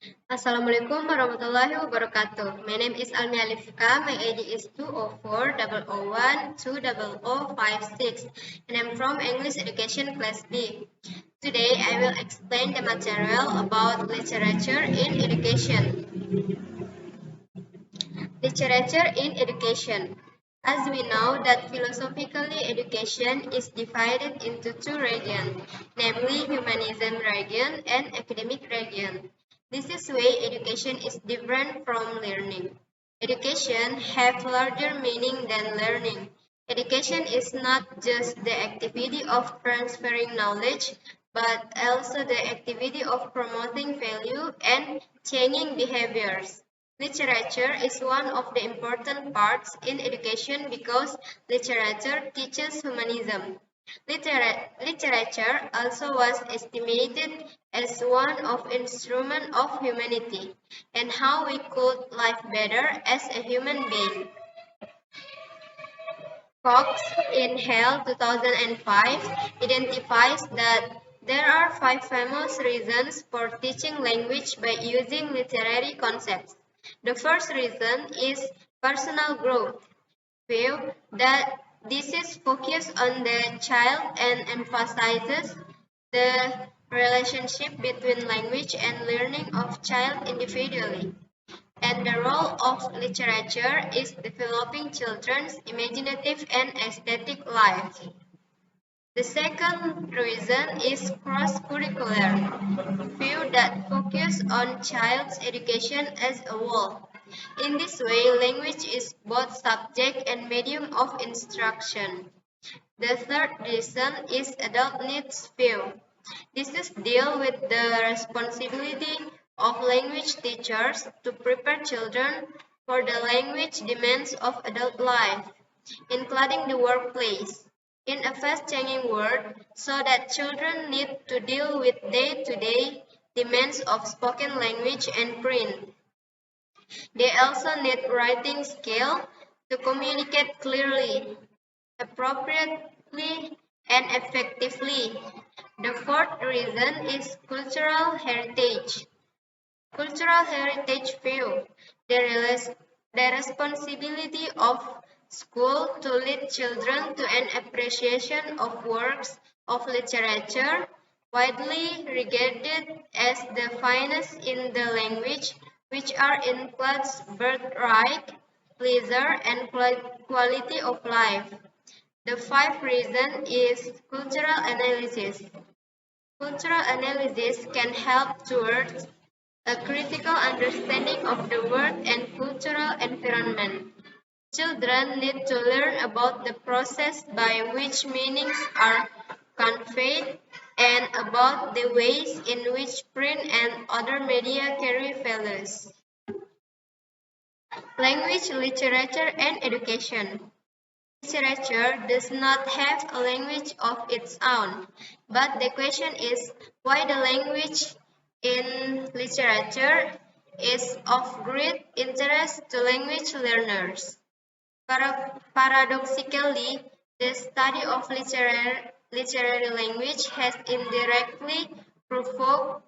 Assalamualaikum warahmatullahi wabarakatuh. My name is Almi Alifka. My ID is 204 001 20056 and I'm from English Education Class B. Today I will explain the material about literature in education. Literature in education. As we know that philosophically education is divided into two regions, namely humanism region and academic region. This is why education is different from learning. Education have larger meaning than learning. Education is not just the activity of transferring knowledge, but also the activity of promoting value and changing behaviors. Literature is one of the important parts in education because literature teaches humanism. Literature also was estimated as one of instrument of humanity and how we could live better as a human being. Cox in Hell 2005 identifies that there are five famous reasons for teaching language by using literary concepts. The first reason is personal growth. View that this is focused on the child and emphasizes the relationship between language and learning of child individually. And the role of literature is developing children's imaginative and aesthetic life. The second reason is cross-curricular, view that focus on child's education as a whole. In this way, language is both subject and medium of instruction. The third reason is adult needs view. This is deal with the responsibility of language teachers to prepare children for the language demands of adult life, including the workplace, in a fast-changing world, so that children need to deal with day-to-day demands of spoken language and print. They also need writing skill to communicate clearly, appropriately, and effectively. The fourth reason is cultural heritage. Cultural heritage view the responsibility of school to lead children to an appreciation of works of literature widely regarded as the finest in the language, which are includes birthright, pleasure, and quality of life. The fifth reason is cultural analysis. Cultural analysis can help towards a critical understanding of the world and cultural environment. Children need to learn about the process by which meanings are conveyed and about the ways in which print and other media carry values. Language, literature, and education. Literature does not have a language of its own, but the question is why the language in literature is of great interest to language learners. Paradoxically, the study of literary language has indirectly provoked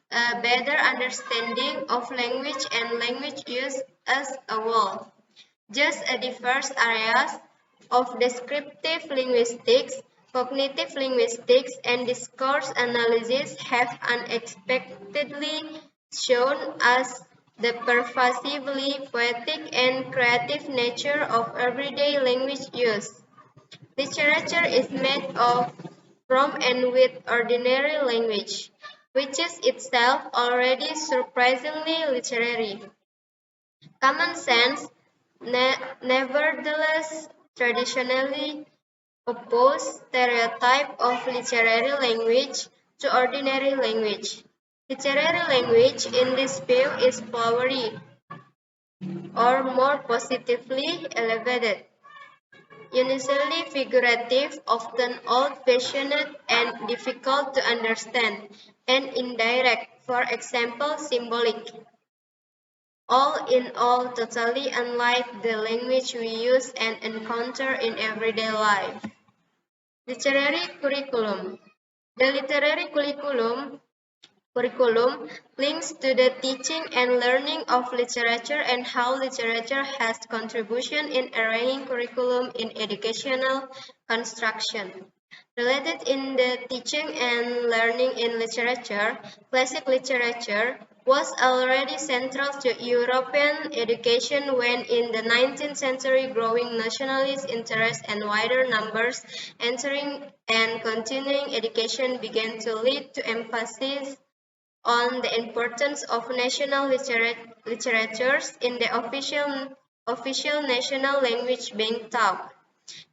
a better understanding of language and language use as a whole. Just as diverse areas of descriptive linguistics, cognitive linguistics, and discourse analysis have unexpectedly shown us the pervasively poetic and creative nature of everyday language use. Literature is made of from and with ordinary language, which is itself already surprisingly literary. Common sense, nevertheless, traditionally oppose stereotype of literary language to ordinary language. Literary language in this view is flowery, or more positively elevated, universally figurative, often old-fashioned and difficult to understand, and indirect, for example, symbolic. All in all, totally unlike the language we use and encounter in everyday life. Literary curriculum. The literary curriculum Curriculum links to the teaching and learning of literature and how literature has contribution in arranging curriculum in educational construction. Related in the teaching and learning in literature, classic literature was already central to European education when in the 19th century growing nationalist interest and wider numbers entering and continuing education began to lead to emphasis on the importance of national literatures in the official national language being taught.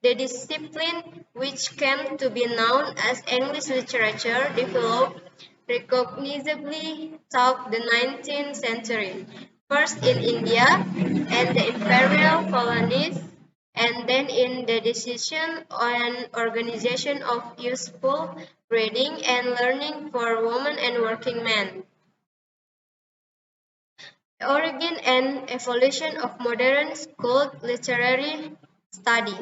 The discipline, which came to be known as English literature, developed recognizably throughout the 19th century, first in India and the imperial colonies, and then in the decision and organization of useful reading and learning for women and working men. The origin and evolution of modern school literary study.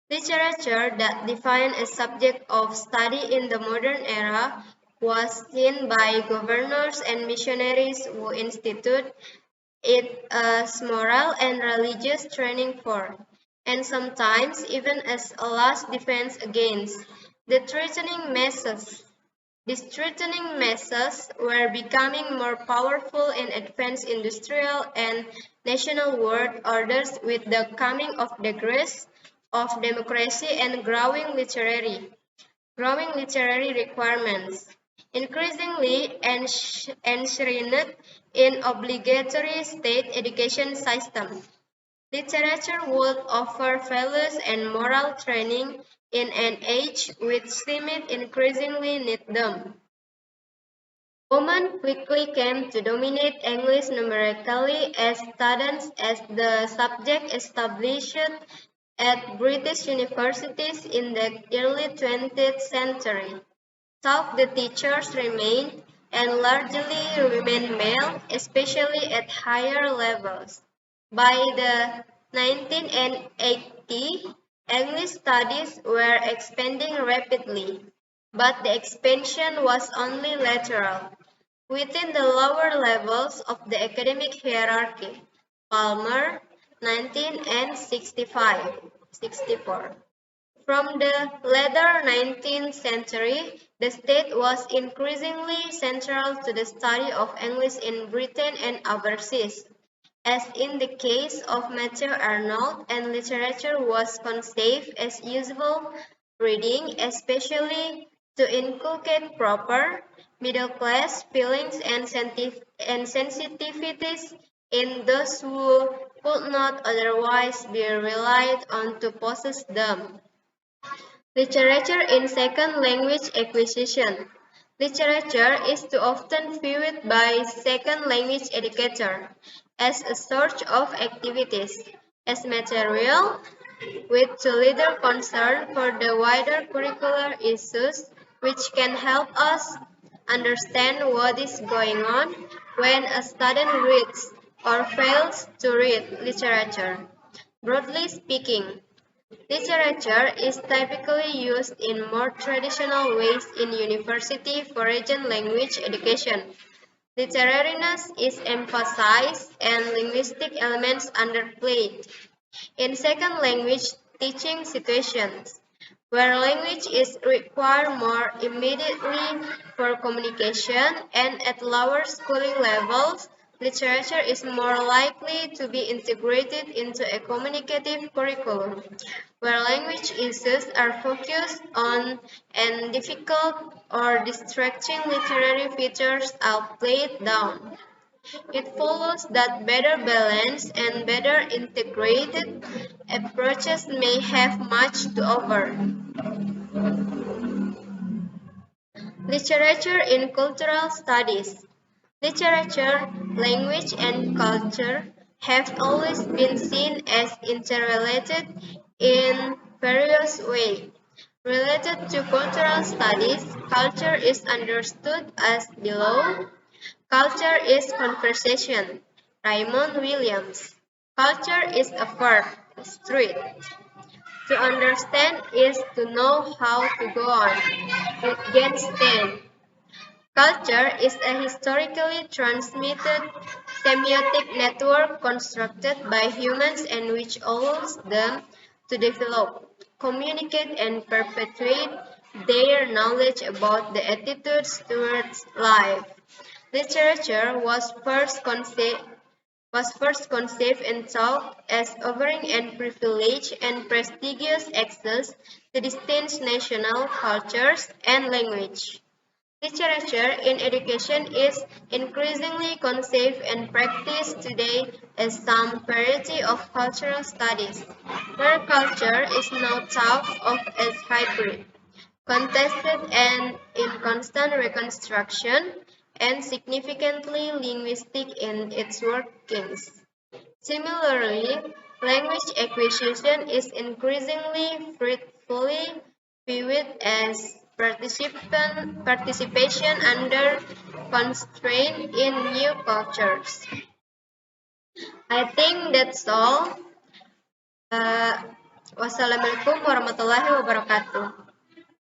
Literature that defined a subject of study in the modern era was seen by governors and missionaries who instituted it as moral and religious training for, and sometimes even as a last defense against, the threatening masses. These threatening masses were becoming more powerful in advanced industrial and national world orders with the coming of the grace of democracy and growing literary requirements, increasingly enshrined in obligatory state education system. Literature would offer values and moral training in an age which seemed increasingly need them. Women quickly came to dominate English numerically as students as the subject established at British universities in the early 20th century. Though the teachers remained and largely remained male, especially at higher levels. By the 1980s, English studies were expanding rapidly, but the expansion was only lateral, within the lower levels of the academic hierarchy. Palmer, 1964. From the later 19th century, the state was increasingly central to the study of English in Britain and overseas. As in the case of Matthew Arnold, and literature was conceived as useful reading, especially to inculcate proper, middle-class feelings and sensitivities in those who could not otherwise be relied on to possess them. Literature in second language acquisition. Literature is too often viewed by second language educators as a source of activities, as material, with too little concern for the wider curricular issues which can help us understand what is going on when a student reads or fails to read literature. Broadly speaking, literature is typically used in more traditional ways in university foreign language education. Literariness is emphasized and linguistic elements underplayed. In second language teaching situations, where language is required more immediately for communication and at lower schooling levels, literature is more likely to be integrated into a communicative curriculum, where language issues are focused on and difficult or distracting literary features are played down. It follows that better balanced and better integrated approaches may have much to offer. Literature in cultural studies. Literature, language, and culture have always been seen as interrelated in various ways. Related to cultural studies, culture is understood as below. Culture is conversation. Raymond Williams. Culture is a verb. Street. To understand is to know how to go on. Wittgenstein. Culture is a historically transmitted semiotic network constructed by humans and which allows them to develop, communicate, and perpetuate their knowledge about the attitudes towards life. Literature was first conceived and taught as offering and privilege and prestigious access to distinct national cultures and language. Literature in education is increasingly conceived and practiced today as some variety of cultural studies, where culture is now thought of as hybrid, contested and in constant reconstruction, and significantly linguistic in its workings. Similarly, language acquisition is increasingly fruitfully viewed as participation under constraint in new cultures. I think that's all. Uh, Wassalamualaikum warahmatullahi wabarakatuh.